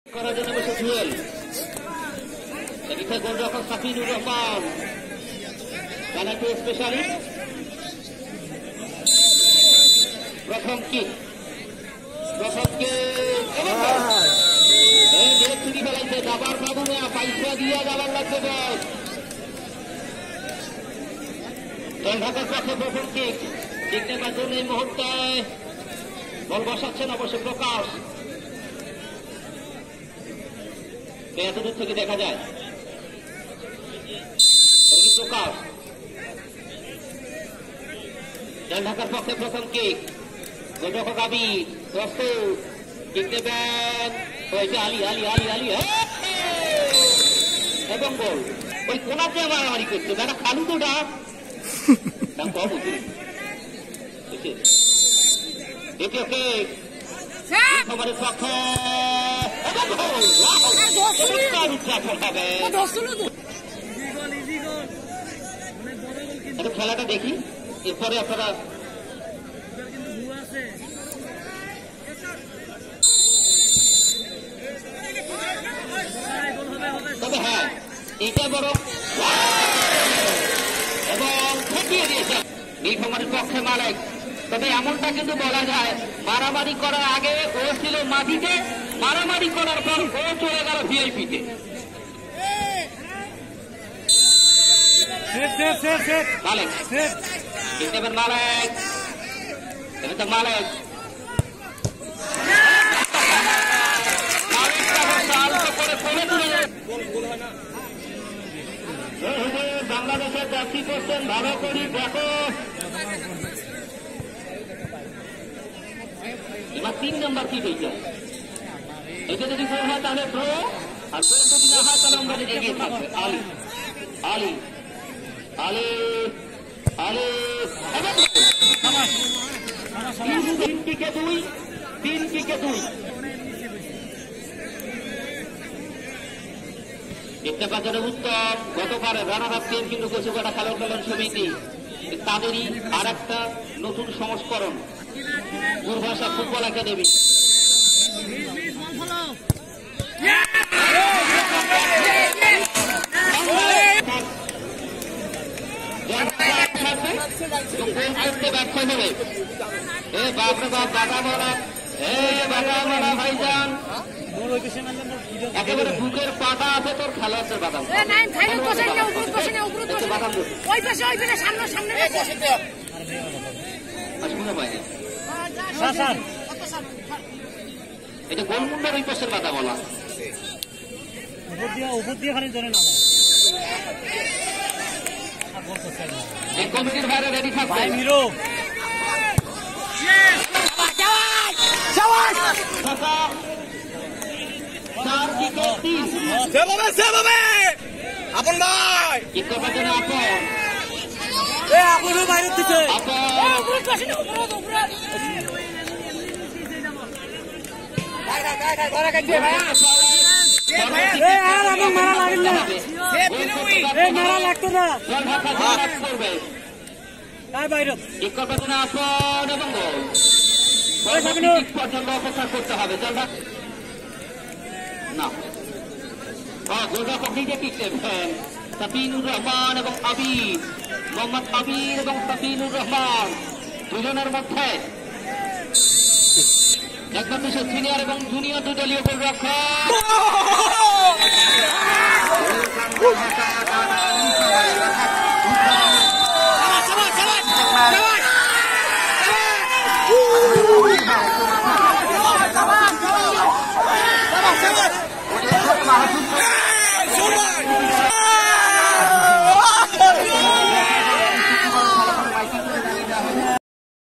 করার জন্য বসে জুয়েল এদিকে গোলরক্ষক সাফিনুর রহমান পেনাল্টি স্পেশালিস্ট প্রথম কিক চুরি ফেলাইছে দাবার বাবু না পয়সা দিয়ে দাবার লাগছে বল ঢাকার পক্ষে প্রথম কিক নেবার জন্য এই মুহূর্তে বল বসাচ্ছেন অবশ্য প্রকাশ এত দূর থেকে দেখা যায় প্রকাশ ঢাকার পক্ষে প্রথম কিক গোলরক্ষক আবির প্রস্তুত কিক নেবেন হয়েছে আলী আলী আলী আলী এবং গোল ওই কোনাতে মারামারি করছে তারা খালু তো ডাক কম হচ্ছে দ্বিতীয় কিক খবরের পক্ষে খেলাটা দেখি এরপরে আপনারা তবে হ্যাঁ এইটা বড় এবং ঠেকিয়ে দিয়েছে নীলফামারীর পক্ষে মালিক তবে এমনটা কিন্তু বলা যায় মারামারি করার আগে ও ছিল মাটিতে মারামারি করার পর ও চলে গেল ভিআইপিতে মালিক মালিক এটা তো মালিক বাংলাদেশের জার্সি করছেন ভালো করি দেখো এবার 3 নম্বর কি হয়েছে এটা যদি গোল হয় তাহলে ড্র আর গোল যদি না হয় তাহলে আমরা এগিয়ে থাকবে আলী আলী আলী আলী 3 কিকে 2 দেখতে পাচ্ছেন উত্তম গতবার রানার আপ টিম কিন্তু কচুকাটা খেলার কল্যাণ সমিতি তাদেরই আর একটা নতুন সংস্করণ পূর্বাশা ফুটবল একাডেমি ব্যর্থ হবে বাপরে বাপ বাটা বলা ভাইজান একেবারে বুকের পাটা আছে তোর খেলাচ্ছে বাদাম শুনে পাইনি এটা গোলমুন্ডার ওই পাশের বাধা বলা উপর দিয়ে খালি ধরে না এই কমিটির বাইরে রেডি থাকবে হিরো আপন ভাই কি করবার জন্য আপনও বাইরে দিচ্ছে পর্যন্ত অপেক্ষা করতে হবে না গোলরক্ষক নিজে কিক নেবেন সাফিনুর রহমান এবং আবির মোহাম্মদ আবির এবং সাফিনুর রহমান দুজনের মধ্যে একবার দেশের সিনিয়র এবং জুনিয়র দুদলীয় গোলরক্ষক